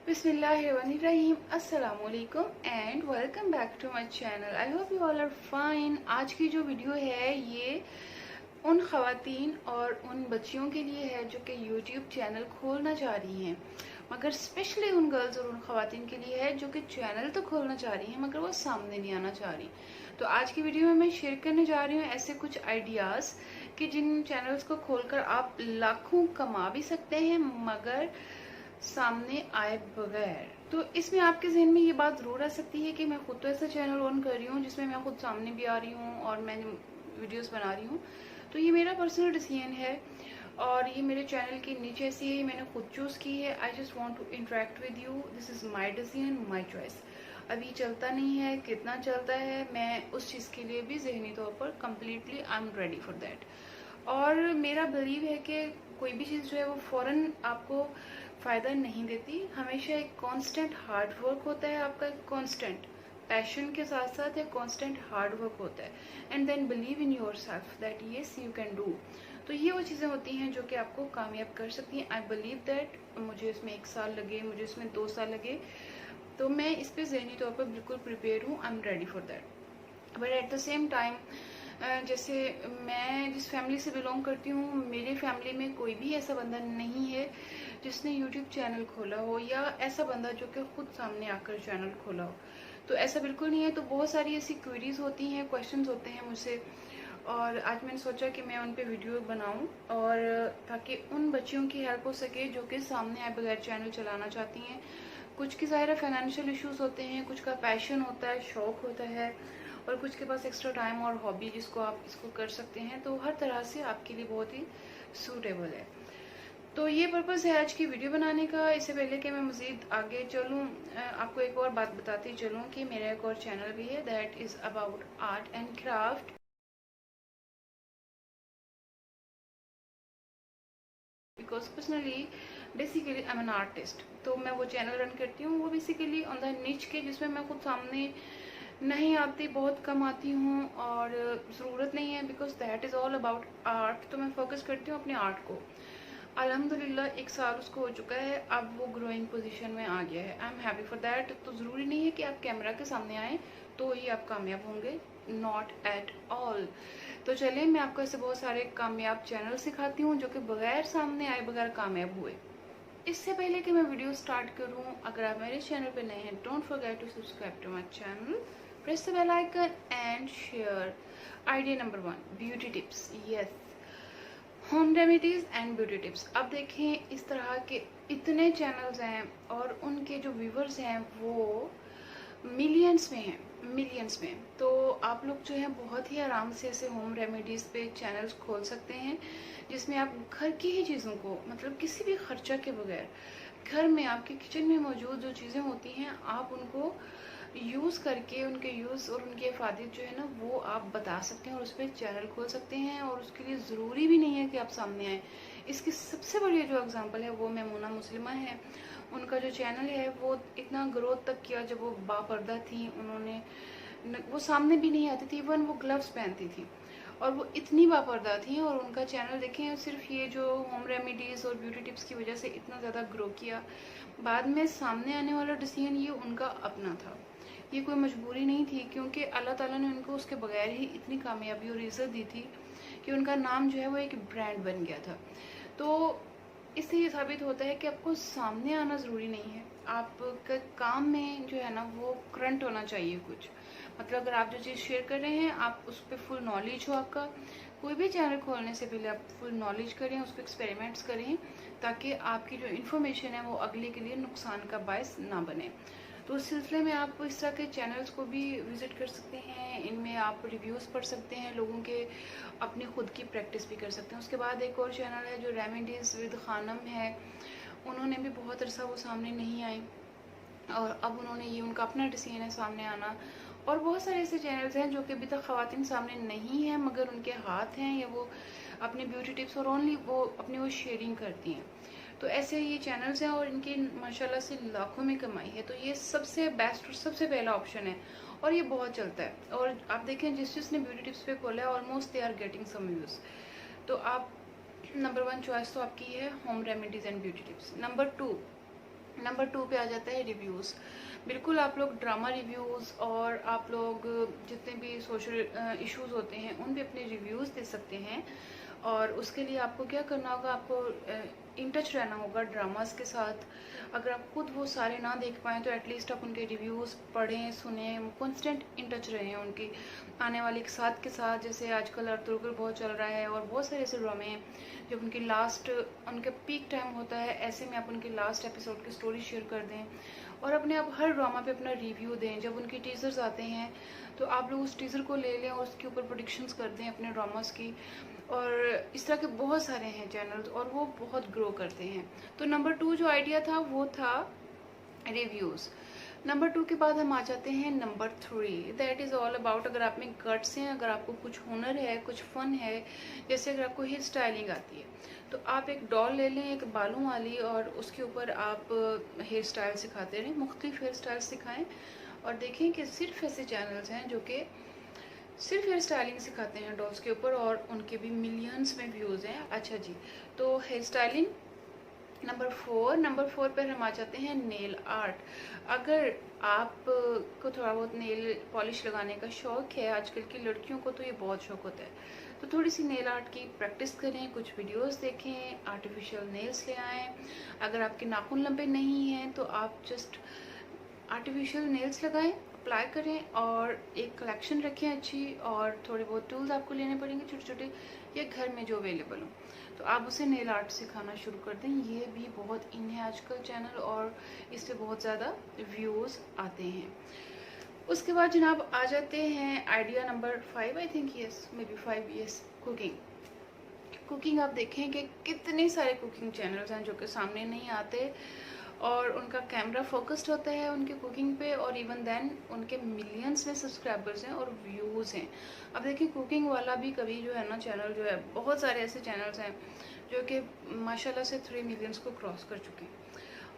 बिस्मिल्लाहिर्रहमानिर्रहीम अस्सलामुअलैकुम and welcome back to my channel. I hope you all are fine. आज की जो वीडियो है ये उन ख़वातीन और उन बच्चियों के लिए है जो कि यूट्यूब चैनल खोलना चाह रही हैं, मगर स्पेशली उन गर्ल्स और उन ख़वातीन के लिए है जो कि चैनल तो खोलना चाह रही हैं मगर वो सामने नहीं आना चाह रही। तो आज की वीडियो में मैं शेयर करने जा रही हूँ ऐसे कुछ आइडियाज़ कि जिन चैनल्स को खोलकर आप लाखों कमा भी सकते हैं मगर सामने आए बगैर। तो इसमें आपके जहन में ये बात जरूर आ सकती है कि मैं खुद तो ऐसा चैनल ऑन कर रही हूँ जिसमें मैं खुद सामने भी आ रही हूँ और मैं वीडियोस बना रही हूँ, तो ये मेरा पर्सनल डिसीजन है और ये मेरे चैनल के नीचे से ही मैंने खुद चूज़ की है। I just want to interact with you, this is my decision, my choice. अभी चलता नहीं है, कितना चलता है मैं उस चीज़ के लिए भी जहनी तौर पर completely I am ready for that. और मेरा बिलीव है कि कोई भी चीज़ जो है वो फ़ौरन आपको फ़ायदा नहीं देती। हमेशा एक कांस्टेंट हार्ड वर्क होता है, आपका कांस्टेंट पैशन के साथ साथ एक कांस्टेंट हार्ड वर्क होता है and then believe in yourself that yes you can do. तो ये वो चीज़ें होती हैं जो कि आपको कामयाब कर सकती हैं। आई बिलीव दैट मुझे इसमें 1 साल लगे, मुझे इसमें 2 साल लगे, तो मैं इस पर ज़हनी तौर पर बिल्कुल प्रिपेयर हूँ। I am ready for that. But at the same time जैसे मैं जिस फैमिली से बिलोंग करती हूँ, मेरे फैमिली में कोई भी ऐसा बंदा नहीं है जिसने यूट्यूब चैनल खोला हो या ऐसा बंदा जो कि खुद सामने आकर चैनल खोला हो। तो ऐसा बिल्कुल नहीं है। तो बहुत सारी ऐसी क्वेरीज होती हैं, क्वेश्चंस होते हैं मुझसे, और आज मैंने सोचा कि मैं उन पे वीडियो बनाऊं और ताकि उन बच्चियों की हेल्प हो सके जो कि सामने आए बगैर चैनल चलाना चाहती हैं। कुछ की ज़ाहिर फाइनेंशियल इश्यूज होते हैं, कुछ का पैशन होता है, शौक होता है, और कुछ के पास एक्स्ट्रा टाइम और हॉबी जिसको आप इसको कर सकते हैं। तो हर तरह से आपके लिए बहुत ही सूटेबल है। तो ये पर्पज़ है आज की वीडियो बनाने का। इससे पहले कि मैं मज़ीद आगे चलूँ, आपको एक और बात बताती चलूँ कि मेरा एक और चैनल भी है that is about art and craft. Because personally basically I am an artist, तो मैं वो चैनल रन करती हूँ वो बेसिकली ऑन द निच के, जिसमें मैं खुद सामने नहीं आती, बहुत कम आती हूँ और ज़रूरत नहीं है because that is all about art. तो मैं फोकस करती हूँ अपने आर्ट को। अल्हम्दुलिल्लाह 1 साल उसको हो चुका है, अब वो ग्रोइंग पोजीशन में आ गया है। I am happy for that. तो ज़रूरी नहीं है कि आप कैमरा के सामने आए तो ही आप कामयाब होंगे, नॉट एट ऑल। तो चलिए मैं आपको ऐसे बहुत सारे कामयाब चैनल सिखाती हूँ जो कि बगैर सामने आए बगैर कामयाब हुए। इससे पहले कि मैं वीडियो स्टार्ट करूं, अगर आप मेरे चैनल पर नए हैं, don't forget to subscribe to my channel, press the bell icon and share. Idea number 1, beauty tips. Yes, home remedies and beauty tips. अब देखें, इस तरह के इतने चैनल्स हैं और उनके जो व्यूवर्स हैं वो मिलियंस में हैं, मिलियंस में। तो आप लोग जो है बहुत ही आराम से ऐसे होम रेमेडीज़ पे चैनल्स खोल सकते हैं जिसमें आप घर की ही चीज़ों को, मतलब किसी भी खर्चा के बगैर, घर में आपके किचन में मौजूद जो चीज़ें होती हैं आप उनको यूज़ करके उनके यूज़ और उनके फ़ायदे जो है ना वो आप बता सकते हैं और उस पर चैनल खोल सकते हैं। और उसके लिए ज़रूरी भी नहीं है कि आप सामने आएँ। इसकी सबसे बड़ी जो एग्जांपल है वो मैमूना मुस्लिमा है। उनका जो चैनल है वो इतना ग्रोथ तक किया जब वो बापर्दा थी। उन्होंने वो सामने भी नहीं आती थी, इवन वो ग्लव्स पहनती थी और वो इतनी बापर्दा थी। और उनका चैनल देखें, सिर्फ ये जो होम रेमेडीज़ और ब्यूटी टिप्स की वजह से इतना ज़्यादा ग्रो किया। बाद में सामने आने वाला डिसीजन ये उनका अपना था, ये कोई मजबूरी नहीं थी, क्योंकि अल्लाह ताला ने उनको उसके बगैर ही इतनी कामयाबी और इज़्ज़त दी थी कि उनका नाम जो है वो एक ब्रांड बन गया था। तो इससे ये साबित होता है कि आपको सामने आना ज़रूरी नहीं है, आपका काम में जो है ना वो करंट होना चाहिए कुछ। मतलब अगर आप जो चीज़ शेयर कर रहे हैं आप उस पर फुल नॉलेज हो, आपका कोई भी चैनल खोलने से पहले आप फुल नॉलेज करें, उस पर एक्सपेरिमेंट्स करें ताकि आपकी जो इन्फॉर्मेशन है वो अगले के लिए नुकसान का बायस ना बने। तो उस सिलसिले में आप इस तरह के चैनल्स को भी विज़िट कर सकते हैं, इनमें आप रिव्यूज़ पढ़ सकते हैं लोगों के, अपनी खुद की प्रैक्टिस भी कर सकते हैं। उसके बाद एक और चैनल है जो रेमेडीज़ विद खानम है, उन्होंने भी बहुत अरसा वो सामने नहीं आई और अब उन्होंने, ये उनका अपना डिसीजन है सामने आना। और बहुत सारे ऐसे चैनल्स हैं जो कि अभी तक ख़वातीन सामने नहीं हैं मगर उनके हाथ हैं, या वो अपने ब्यूटी टिप्स और ओनली वो अपनी वो शेयरिंग करती हैं। तो ऐसे ये चैनल्स हैं और इनकी माशाल्लाह से लाखों में कमाई है। तो ये सबसे बेस्ट और सबसे पहला ऑप्शन है और ये बहुत चलता है। और आप देखें जिसने ब्यूटी टिप्स पे खोला है almost they are getting some views. तो आप नंबर 1 चॉइस तो आपकी है home remedies and beauty tips. Number number 2 पे आ जाता है रिव्यूज़। बिल्कुल आप लोग ड्रामा रिव्यूज़ और आप लोग जितने भी सोशल इश्यूज़ होते हैं उन पे अपने रिव्यूज़ दे सकते हैं। और उसके लिए आपको क्या करना होगा, आपको इन टच रहना होगा ड्रामास के साथ। अगर आप खुद वो सारे ना देख पाएँ तो एटलीस्ट आप उनके रिव्यूज़ पढ़ें, सुनें, कॉन्स्टेंट इन टच रहें उनकी आने वाले के साथ। जैसे आजकल अर्तुगरुल बहुत चल रहा है और बहुत सारे ऐसे ड्रामे हैं जब उनकी लास्ट उनका पीक टाइम होता है, ऐसे में आप उनके लास्ट एपिसोड की स्टोरी शेयर कर दें और अपने आप हर ड्रामा पे अपना रिव्यू दें। जब उनके टीजर्स आते हैं तो आप लोग उस टीजर को ले लें और उसके ऊपर प्रेडिक्शंस कर दें अपने ड्रामास की। और इस तरह के बहुत सारे हैं चैनल्स और वो बहुत ग्रो करते हैं। तो नंबर 2 जो आइडिया था वो था रिव्यूज़। नंबर 2 के बाद हम आ जाते हैं number 3, that is all about अगर आप में गट्स हैं, अगर आपको कुछ हुनर है, कुछ फ़न है, जैसे अगर आपको हेयर स्टाइलिंग आती है तो आप एक डॉल ले लें एक बालों वाली और उसके ऊपर आप हेयर स्टाइल सिखाते रहें, मुख्तलिफ हेयर स्टाइल सिखाएं। और देखें कि सिर्फ ऐसे चैनल्स हैं जो कि सिर्फ हेयर स्टाइलिंग सिखाते हैं डॉल्स के ऊपर और उनके भी मिलियंस में व्यूज़ हैं। अच्छा जी, तो हेयर स्टाइलिंग नंबर 4 पर हम आ जाते हैं नेल आर्ट। अगर आप को थोड़ा बहुत नेल पॉलिश लगाने का शौक़ है, आजकल की लड़कियों को तो ये बहुत शौक़ होता है, तो थोड़ी सी नेल आर्ट की प्रैक्टिस करें, कुछ वीडियोस देखें, आर्टिफिशियल नेल्स ले आएँ। अगर आपके नाखून लंबे नहीं हैं तो आप जस्ट आर्टिफिशियल नेल्स लगाएं, अप्लाई करें और एक कलेक्शन रखें अच्छी। और थोड़े बहुत टूल्स आपको लेने पड़ेंगे छोटे छोटे या घर में जो अवेलेबल हो, तो आप उसे नेल आर्ट सिखाना शुरू कर दें। ये भी बहुत इन है आजकल चैनल और इस पर बहुत ज़्यादा व्यूज़ आते हैं। उसके बाद जनाब आ जाते हैं idea number 5, I think yes may be 5, yes, cooking. आप देखें कि कितने सारे कुकिंग चैनल्स हैं जो कि सामने नहीं आते और उनका कैमरा फोकस्ड होता है उनके कुकिंग पे और इवन देन उनके मिलियंस में सब्सक्राइबर्स हैं और व्यूज़ हैं। अब देखिए कुकिंग वाला भी कभी जो है ना चैनल जो है, बहुत सारे ऐसे चैनल्स हैं जो कि माशाल्लाह से 3 मिलियंस को क्रॉस कर चुके हैं।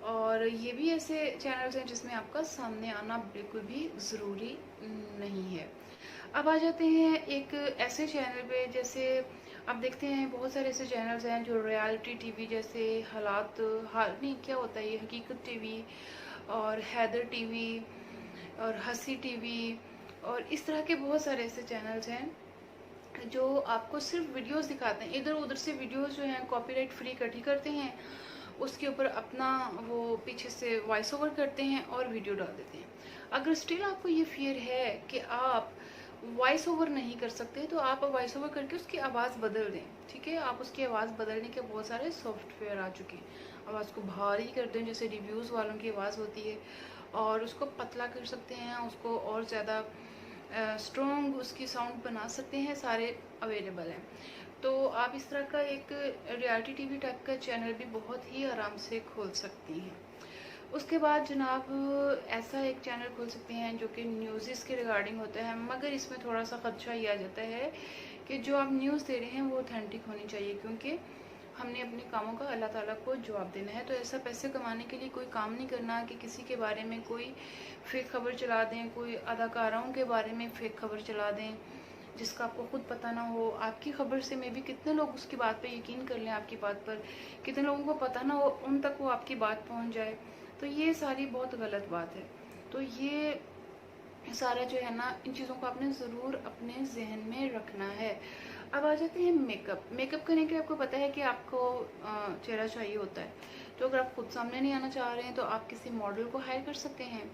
और ये भी ऐसे चैनल्स हैं जिसमें आपका सामने आना बिल्कुल भी ज़रूरी नहीं है। अब आ जाते हैं एक ऐसे चैनल पे, जैसे आप देखते हैं बहुत सारे ऐसे चैनल्स हैं जो रियलिटी टीवी जैसे हालात हाल नहीं क्या होता है ये हकीकत टीवी और हैदर टीवी और हंसी टीवी और इस तरह के बहुत सारे ऐसे चैनल्स हैं जो आपको सिर्फ वीडियोस दिखाते हैं। इधर उधर से वीडियोस जो हैं कॉपीराइट फ्री इकट्ठी करते हैं, उसके ऊपर अपना वो पीछे से वॉइस ओवर करते हैं और वीडियो डाल देते हैं। अगर स्टिल आपको ये फियर है कि आप वॉइस ओवर नहीं कर सकते तो आप वॉइस ओवर करके उसकी आवाज़ बदल दें, ठीक है। आप उसकी आवाज़ बदलने के बहुत सारे सॉफ्टवेयर आ चुके हैं। आवाज़ को भारी कर दें जैसे रिव्यूज़ वालों की आवाज़ होती है, और उसको पतला कर सकते हैं, उसको और ज़्यादा स्ट्रॉन्ग उसकी साउंड बना सकते हैं, सारे अवेलेबल हैं। तो आप इस तरह का एक रियलिटी टीवी टाइप का चैनल भी बहुत ही आराम से खोल सकती हैं। उसके बाद जनाब ऐसा एक चैनल खोल सकते हैं जो कि न्यूज़ के रिगार्डिंग होता है, मगर इसमें थोड़ा सा ख़दशा ये आ जाता है कि जो आप न्यूज़ दे रहे हैं वो ऑथेंटिक होनी चाहिए, क्योंकि हमने अपने कामों का अल्लाह ताला को जवाब देना है। तो ऐसा पैसे कमाने के लिए कोई काम नहीं करना कि किसी के बारे में कोई फेक खबर चला दें, कोई अदाकाराओं के बारे में फेक खबर चला दें जिसका आपको खुद पता ना हो। आपकी खबर से मे भी कितने लोग उसकी बात पे यकीन कर लें, आपकी बात पर कितने लोगों को पता ना हो, उन तक वो आपकी बात पहुंच जाए। तो ये सारी बहुत गलत बात है। तो ये सारा जो है ना, इन चीज़ों को आपने ज़रूर अपने जहन में रखना है। अब आ जाते हैं मेकअप करने के लिए आपको पता है कि आपको चेहरा चाहिए होता है। तो अगर आप खुद सामने नहीं आना चाह रहे हैं तो आप किसी मॉडल को हायर कर सकते हैं।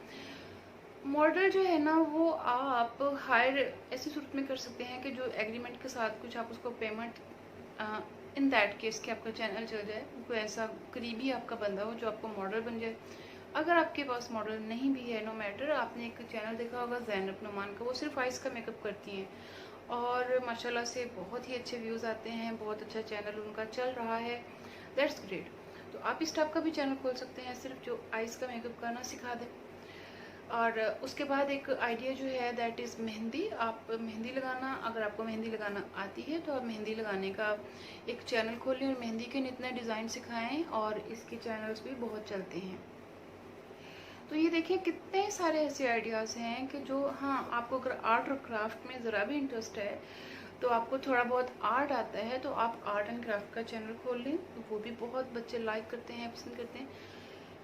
मॉडल जो है ना वो आप हायर ऐसी सूरत में कर सकते हैं कि जो एग्रीमेंट के साथ कुछ आप उसको पेमेंट इन दैट केस कि आपका चैनल चल जाए, कोई ऐसा करीबी आपका बंदा हो जो आपको मॉडल बन जाए। अगर आपके पास मॉडल नहीं भी है, नो मैटर, आपने एक चैनल देखा होगा ज़ैनब नुमान का, वो सिर्फ आइस का मेकअप करती हैं और माशाल्लाह से बहुत ही अच्छे व्यूज़ आते हैं, बहुत अच्छा चैनल उनका चल रहा है, दैट्स ग्रेट। तो आप इस टाइप का भी चैनल खोल सकते हैं सिर्फ जो आइस का मेकअप करना सिखा दें। और उसके बाद एक आइडिया जो है दैट इज़ मेहंदी। आप मेहंदी लगाना, अगर आपको मेहंदी लगाना आती है तो आप मेहंदी लगाने का एक चैनल खोलें और मेहंदी के इतने डिज़ाइन सिखाएं, और इसके चैनल्स भी बहुत चलते हैं। तो ये देखिए कितने सारे ऐसे आइडियाज़ हैं कि जो, हाँ, आपको अगर आर्ट और क्राफ्ट में ज़रा भी इंटरेस्ट है तो आपको थोड़ा बहुत आर्ट आता है तो आप आर्ट एंड क्राफ्ट का चैनल खोल लें, तो वो भी बहुत बच्चे लाइक करते हैं, पसंद करते हैं।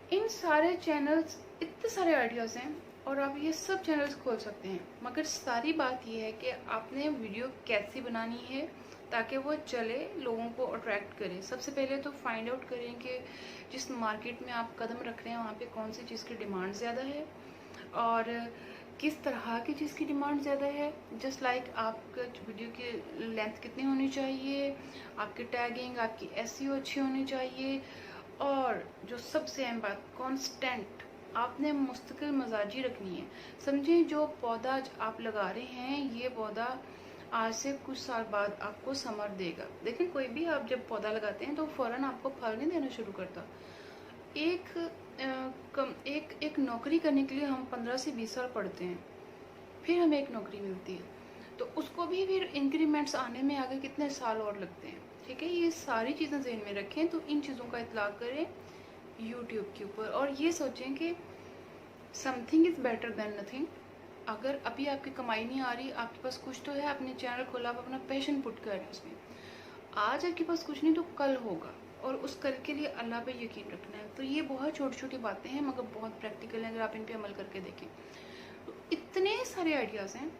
इन सारे चैनल्स, इतने सारे आइडियाज़ हैं और आप ये सब चैनल्स खोल सकते हैं, मगर सारी बात ये है कि आपने वीडियो कैसी बनानी है ताकि वो चले, लोगों को अट्रैक्ट करे। सबसे पहले तो फाइंड आउट करें कि जिस मार्केट में आप कदम रख रहे हैं वहाँ पे कौन सी चीज़ की डिमांड ज़्यादा है और किस तरह की चीज़ की डिमांड ज़्यादा है। जस्ट लाइक आपका वीडियो की लेंथ कितनी होनी चाहिए, आपकी टैगिंग, आपकी एसईओ अच्छी होनी चाहिए, और जो सबसे अहम बात, कांस्टेंट आपने मुस्तकिल मजाजी रखनी है। समझें जो पौधा आज आप लगा रहे हैं, ये पौधा आज से कुछ साल बाद आपको समर देगा। देखिए कोई भी आप जब पौधा लगाते हैं तो फौरन आपको फल नहीं देना शुरू करता। एक नौकरी करने के लिए हम 15 से 20 साल पढ़ते हैं, फिर हमें एक नौकरी मिलती है, तो उसको भी फिर इंक्रीमेंट्स आने में आगे कितने साल और लगते हैं। ठीक है, ये सारी चीज़ें ज़हन में रखें। तो इन चीज़ों का इतलाक़ करें यूट्यूब के ऊपर और ये सोचें कि something is better than nothing. अगर अभी आपकी कमाई नहीं आ रही, आपके पास कुछ तो है, आपने चैनल खोला, आप अपना पैशन पुट कर रहे हैं उसमें। आज आपके पास कुछ नहीं तो कल होगा, और उस कल के लिए अल्लाह पे यकीन रखना है। तो ये बहुत छोटी छोटी बातें हैं मगर बहुत प्रैक्टिकल हैं, अगर आप इन पे अमल करके देखें तो इतने सारे आइडियाज़ हैं।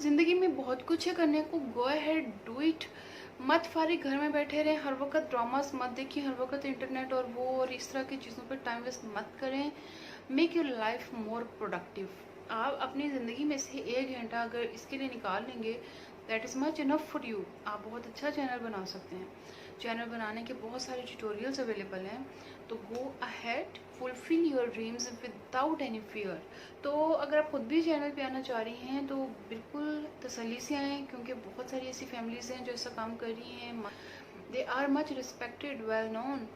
ज़िंदगी में बहुत कुछ है करने को, गो अहेड, डू इट। मत फारिग घर में बैठे रहें, हर वक्त ड्रामास मत देखिए, हर वक्त इंटरनेट और वो और इस तरह की चीज़ों पर टाइम वेस्ट मत करें। Make your life more productive. आप अपनी ज़िंदगी में से 1 घंटा अगर इसके लिए निकाल लेंगे, that is much enough for you. आप बहुत अच्छा चैनल बना सकते हैं। चैनल बनाने के बहुत सारे ट्यूटोरियल्स अवेलेबल हैं, तो go ahead, fulfil your dreams without any fear. तो अगर आप खुद भी चैनल पे आना चाह रही हैं तो बिल्कुल तसल्ली से आएँ, क्योंकि बहुत सारी ऐसी फैमिलीज़ हैं जो ऐसा काम कर रही हैं। They are much respected, well known,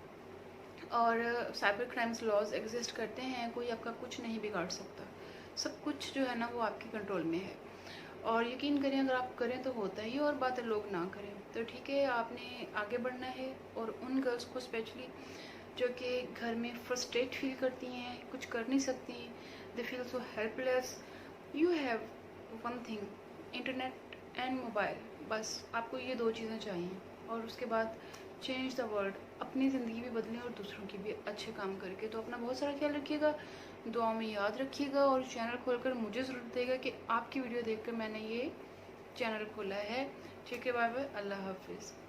और साइबर क्राइम्स लॉज एग्जिस्ट करते हैं। कोई आपका कुछ नहीं बिगाड़ सकता, सब कुछ जो है ना वो आपके कंट्रोल में है। और यकीन करें, अगर आप करें तो होता ही, और बात लोग ना करें तो ठीक है। आपने आगे बढ़ना है, और उन गर्ल्स को स्पेशली जो कि घर में फ्रस्ट्रेट फील करती हैं, कुछ कर नहीं सकती, they feel so helpless, you have one thing, internet and mobile. बस आपको ये 2 चीज़ें चाहिए, और उसके बाद चेंज द वर्ल्ड। अपनी ज़िंदगी भी बदलें और दूसरों की भी अच्छे काम करके। तो अपना बहुत सारा ख्याल रखिएगा, दुआ में याद रखिएगा, और चैनल खोलकर मुझे ज़रूर देगा कि आपकी वीडियो देखकर मैंने ये चैनल खोला है। ठीक है, बाय बाय, अल्लाह हाफिज़।